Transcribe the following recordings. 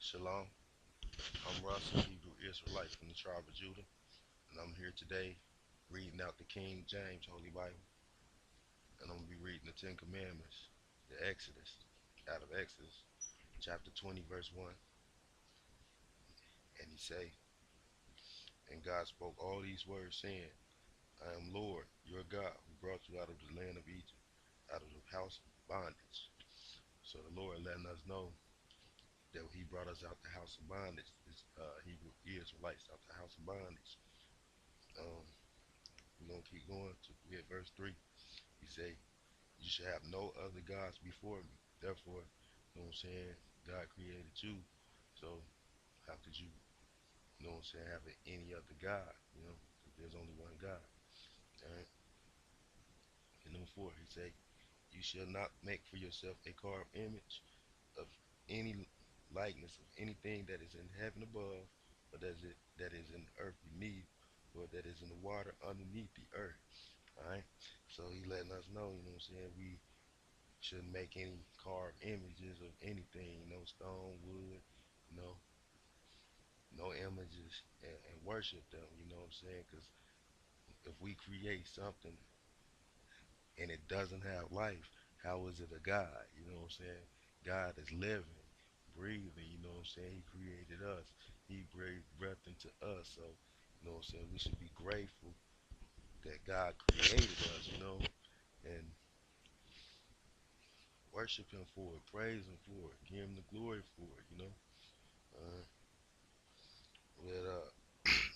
Shalom. I'm Russell, Hebrew Israelite from the tribe of Judah, and I'm here today reading out the King James Holy Bible, and I'm gonna be reading the Ten Commandments, the Exodus, out of Exodus, chapter 20, verse 1. And he say, "And God spoke all these words, saying, I am Lord, your God, who brought you out of the land of Egypt, out of the house of bondage." So the Lord letting us know that He brought us out the house of bondage, Hebrew Israelites out the house of bondage. Um, we're gonna keep going to we at verse 3. He say, "You should have no other gods before me." Therefore, you know what I'm saying, God created you. So how could you know what I'm saying, have any other God? There's only one God. Alright. And number 4, he say, "You shall not make for yourself a carved image of any likeness of anything that is in heaven above, or that is in the earth beneath, or that is in the water underneath the earth." Alright. So he letting us know, you know what I'm saying, we shouldn't make any carved images of anything, no stone, wood, no no images, and worship them. You know what I'm saying? Because if we create something and it doesn't have life, how is it a God? You know what I'm saying? God is living, breathing. You know what I'm saying? He created us. He breathed breath into us. So you know what I'm saying? We should be grateful that God created us. And worship Him for it, praise Him for it, give Him the glory for it. Uh, with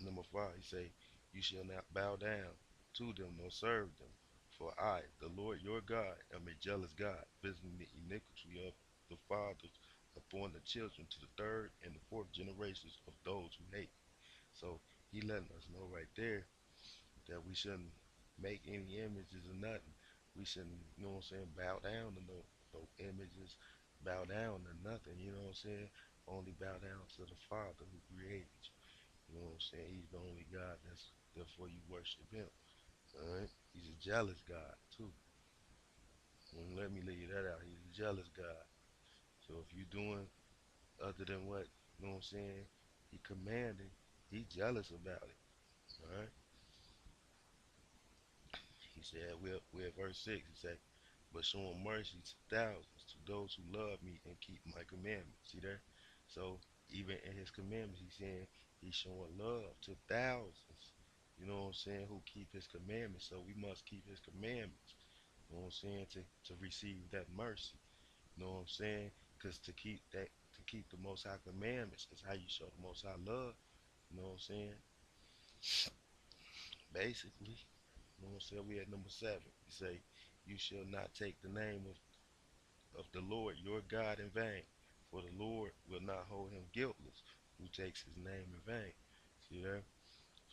number 5, he say, "You shall not bow down to them nor serve them, for I, the Lord your God, am a jealous God, visiting the iniquity of the fathers upon the children to the third and the fourth generations of those who hate." So he letting us know right there that we shouldn't make any images or nothing. We shouldn't, you know what I'm saying, bow down to no images, bow down to nothing, you know what I'm saying? Only bow down to the Father who created you. You know what I'm saying? He's the only God, therefore you worship Him. Alright? He's a jealous God too. Let me leave that out. He's a jealous God. So if you're doing other than what, you know what I'm saying, He commanded, He's jealous about it. Alright? He said, we're at verse 6, he said, "But showing mercy to thousands, to those who love me and keep my commandments." See there? So even in his commandments, he's saying he's showing love to thousands, you know what I'm saying, who keep his commandments. So we must keep his commandments, you know what I'm saying, to receive that mercy, you know what I'm saying? Because to keep the Most High commandments is how you show the Most High love, you know what I'm saying? Basically, you know what I'm saying? We at number 7. He say, "You shall not take the name of the Lord your God in vain, for the Lord will not hold him guiltless who takes his name in vain." See there?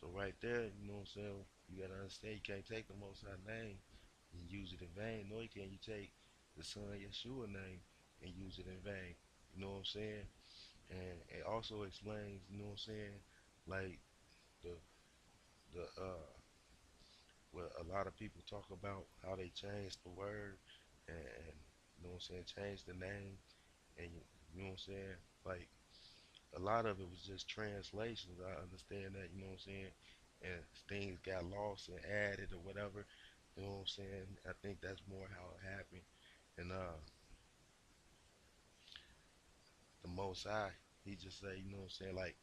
So right there, you know what I'm saying? You gotta understand you can't take the Most High name and use it in vain. Nor can you take the Son Yeshua name and use it in vain. You know what I'm saying? And it also explains, you know what I'm saying, like the the where a lot of people talk about how they changed the word and you know what I'm saying, changed the name, and you know what I'm saying, like a lot of it was just translations. I understand that, you know what I'm saying, and things got lost and added or whatever. You know what I'm saying? I think that's more how it happened. And the Most High, He just say, you know what I'm saying, like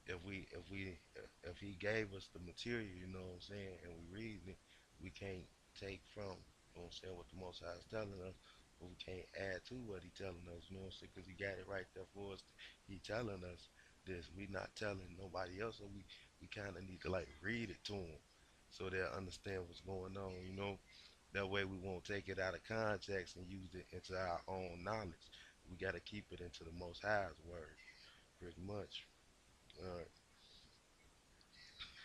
if He gave us the material, you know what I'm saying, and we reading it, we can't take from, you know what I'm saying, what the Most High is telling us, but we can't add to what He telling us, you know what I'm saying, because He got it right there for us. He telling us this. We not telling nobody else, so we kind of need to like read it to them so they'll understand what's going on, you know. That way we won't take it out of context and use it into our own knowledge. We got to keep it into the Most High's word, pretty much. Uh,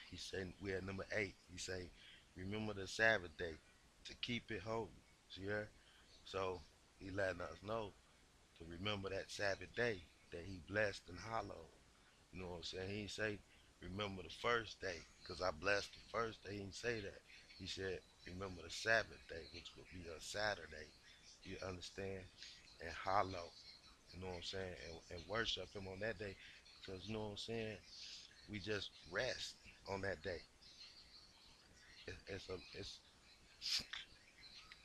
he said we at number 8. He say, "Remember the Sabbath day to keep it holy." See there? So he letting us know to remember that Sabbath day that he blessed and hallowed. You know what I'm saying? He ain't say remember the first day because I blessed the first day. He didn't say that. He said remember the Sabbath day, which would be a Saturday. You understand? And hallow. You know what I'm saying? And worship him on that day. Because you know what I'm saying? We just rest on that day. It's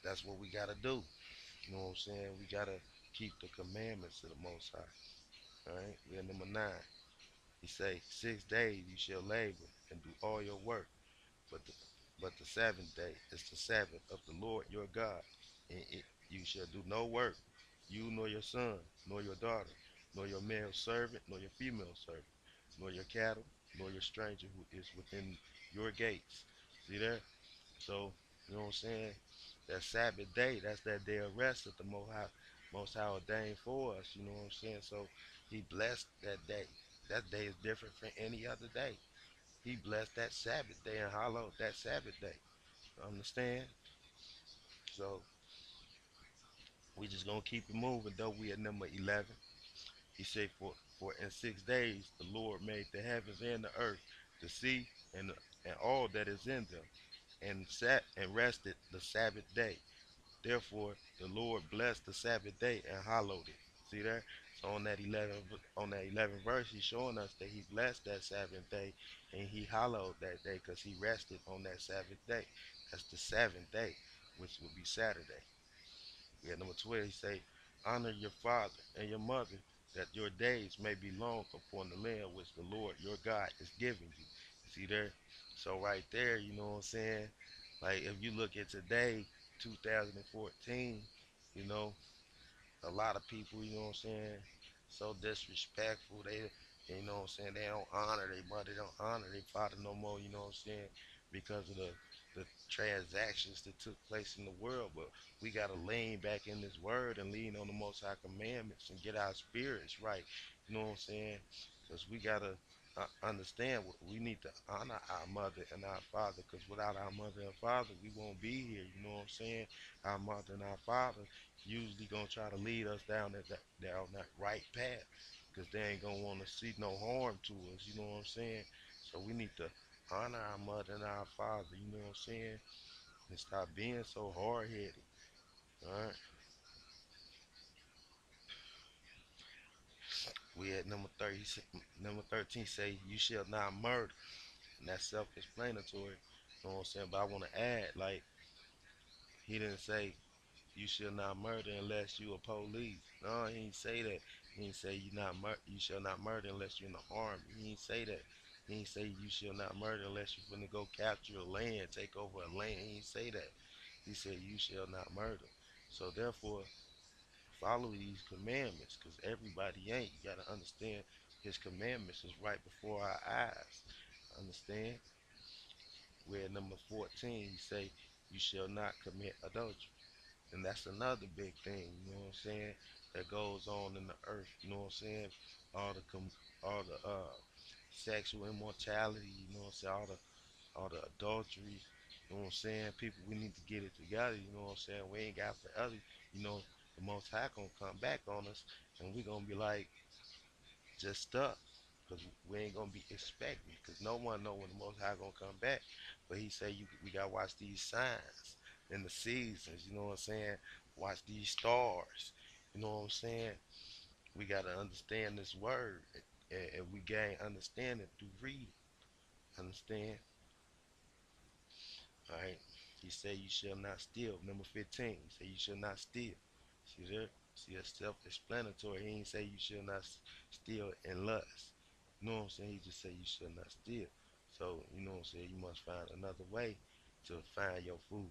that's what we gotta do. You know what I'm saying? We gotta keep the commandments of the Most High. All right. We're at number 9. He say, 6 days you shall labor and do all your work, but the but the seventh day is the Sabbath of the Lord your God. And you shall do no work, you nor your son, nor your daughter, nor your male servant, nor your female servant, nor your cattle, nor your stranger who is within your gates. See there? So, you know what I'm saying? That Sabbath day, that's that day of rest that the Most High ordained for us. You know what I'm saying? So, He blessed that day. That day is different from any other day. He blessed that Sabbath day and hallowed that Sabbath day. Understand? So, we just gonna keep it moving. Though we at number 11. He said, for in 6 days the Lord made the heavens and the earth, the sea, and all that is in them, and sat and rested the Sabbath day. Therefore, the Lord blessed the Sabbath day and hallowed it. See there? So on that 11th verse, he's showing us that he blessed that Sabbath day and he hallowed that day because he rested on that Sabbath day. That's the seventh day, which would be Saturday. We have number 12. He say, honor your father and your mother, that your days may be long upon the land which the Lord your God is giving you. See there? So right there, you know what I'm saying? Like if you look at today, 2014, you know, a lot of people, you know what I'm saying, so disrespectful. They, you know what I'm saying, they don't honor their mother, they don't honor their father no more, you know what I'm saying, because of the transactions that took place in the world. But we got to lean back in this word and lean on the Most High commandments and get our spirits right, you know what I'm saying, because we got to understand we need to honor our mother and our father, because without our mother and father we won't be here, you know what I'm saying. Our mother and our father usually gonna try to lead us down that right path, because they ain't gonna want to see no harm to us, you know what I'm saying. So we need to honor our mother and our father, you know what I'm saying, and stop being so hard-headed. All right, we at number 30. Number 13 say you shall not murder, and that's self-explanatory, you know what I'm saying. But I want to add, like, he didn't say you shall not murder unless you a police. No, he didn't say that. He didn't say you shall not murder unless you're in the army. He didn't say that. He didn't say you shall not murder unless you're gonna go capture a land, take over a land. He didn't say that. He said you shall not murder. So therefore, follow these commandments, because everybody ain't. You gotta understand his commandments is right before our eyes. Understand? Where number 14, he say you shall not commit adultery. And that's another big thing, you know what I'm saying, that goes on in the earth, you know what I'm saying? All the all the sexual immortality, you know what I'm saying, all the adultery, you know what I'm saying? People, we need to get it together, you know what I'm saying? We ain't got forever, you know, the Most High gonna come back on us, and we gonna be like just stuck, because we ain't gonna be expecting, because no one know when the Most High gonna come back. But he say we gotta watch these signs in the seasons, you know what I'm saying? Watch these stars, you know what I'm saying? We gotta understand this word, and we gain understanding through reading. Understand? All right. He say you shall not steal. Number 15. He say you shall not steal. See there? See, that's self-explanatory. He ain't say you shall not steal and lust. You know what I'm saying? He just say you shall not steal. So, you know what I'm saying? You must find another way to find your food.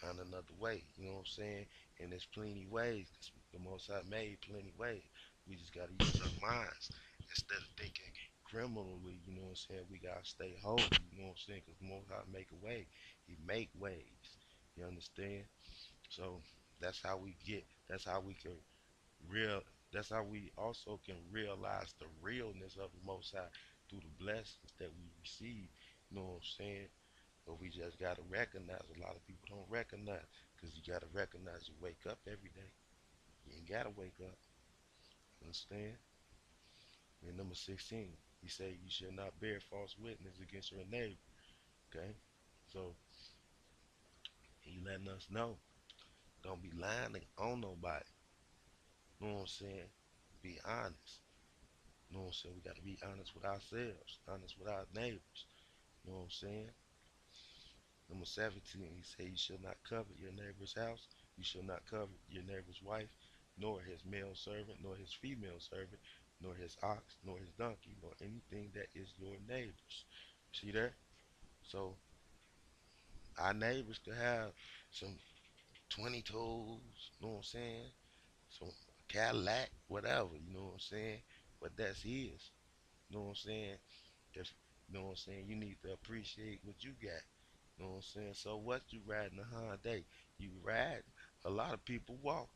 Find another way. You know what I'm saying? And there's plenty ways. 'Cause the Most High made plenty ways. We just gotta use our minds instead of thinking criminally. You know what I'm saying? We gotta stay holy. You know what I'm saying? Because the Most High make a way. He make ways. You understand? So that's how we get. That's how we can real. That's how we also can realize the realness of the Most High through the blessings that we receive. You know what I'm saying? But we just gotta recognize. A lot of people don't recognize, because you gotta recognize you wake up every day. You ain't gotta wake up. Understand? And number 16, he say you should not bear false witness against your neighbor. Okay? So he letting us know. Don't be lying on nobody. You know what I'm saying? be honest. You know what I'm saying? We got to be honest with ourselves, honest with our neighbors. You know what I'm saying? Number 17, he said, you shall not covet your neighbor's house. You shall not covet your neighbor's wife, nor his male servant, nor his female servant, nor his ox, nor his donkey, nor anything that is your neighbor's. See that? So our neighbors could have some 20 toes, you know what I'm saying? Some Cadillac, whatever, you know what I'm saying? But that's his. You know what I'm saying? If you know what I'm saying, you need to appreciate what you got. You know what I'm saying? So what you riding a Hyundai? You ride. A lot of people walk.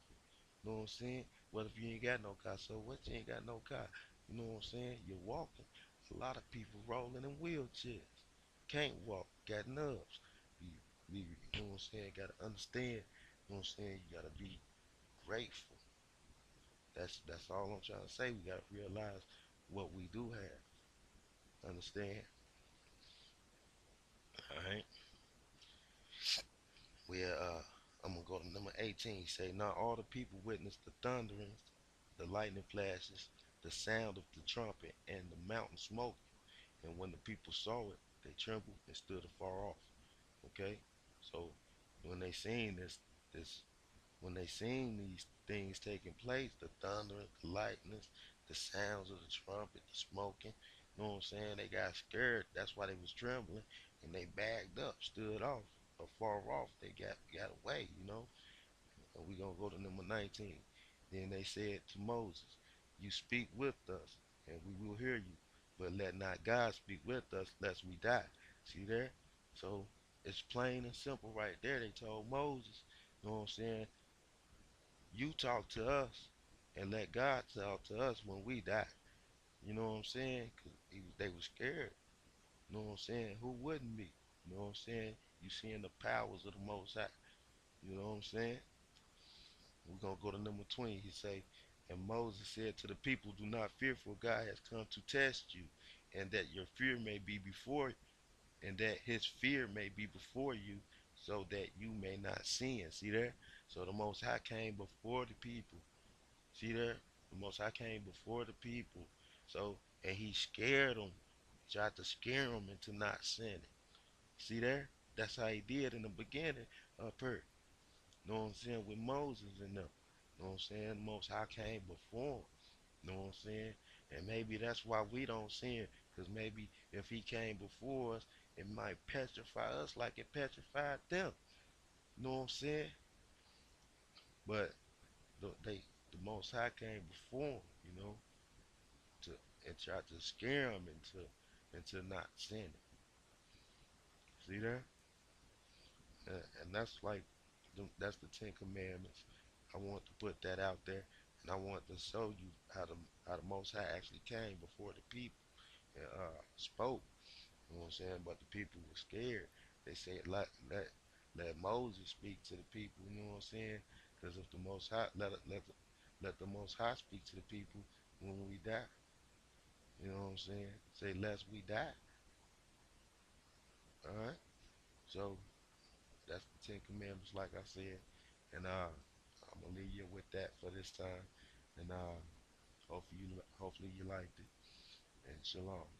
You know what I'm saying? What if you ain't got no car? So what you ain't got no car? You know what I'm saying? You're walking. A lot of people rolling in wheelchairs. Can't walk. Got nubs. You know what I'm saying? Gotta understand. You know what I'm saying? You gotta be grateful. That's all I'm trying to say. We gotta realize what we do have. Understand? Alright. I'm gonna go to number 18. Say, now all the people witnessed the thunderings, the lightning flashes, the sound of the trumpet, and the mountain smoke. And when the people saw it, they trembled and stood afar off. Okay, so when they seen this, when they seen these things taking place, the thundering, the lightnings, the sounds of the trumpet, the smoking, you know what I'm saying? They got scared. That's why they was trembling, and they backed up, stood off, afar off. They got away, you know. And we gonna go to number 19. Then they said to Moses, "You speak with us, and we will hear you. But let not God speak with us, lest we die." See there? So it's plain and simple right there. They told Moses, you know what I'm saying? You talk to us, and let God talk to us when we die. You know what I'm saying? Cause they were scared. You know what I'm saying? Who wouldn't be? You know what I'm saying? You seeing the powers of the Most High. You know what I'm saying? We're gonna go to number 20. He say, and Moses said to the people, do not fear, for God has come to test you, and that your fear may be before, and that his fear may be before you, so that you may not sin. See there? So the Most High came before the people. See there? The Most High came before the people. So, and he scared them, tried to scare them into not sinning. See there? That's how he did in the beginning up here. You know what I'm saying? With Moses and them. You know what I'm saying? The Most High came before him. You know what I'm saying? And maybe that's why we don't sin. Because maybe if he came before us, it might petrify us like it petrified them. You know what I'm saying? But the Most High came before him, you know, to and tried to scare them into not sinning. See that? And that's like that's the Ten Commandments. I want to put that out there, and I want to show you how the Most High actually came before the people and spoke. You know what I'm saying? But the people were scared. They said let Moses speak to the people. You know what I'm saying? Because if the Most High let the Most High speak to the people when we die. You know what I'm saying? Say lest we die. All right. So that's the Ten Commandments, like I said, and I'm gonna leave you with that for this time, and hopefully you liked it, and shalom.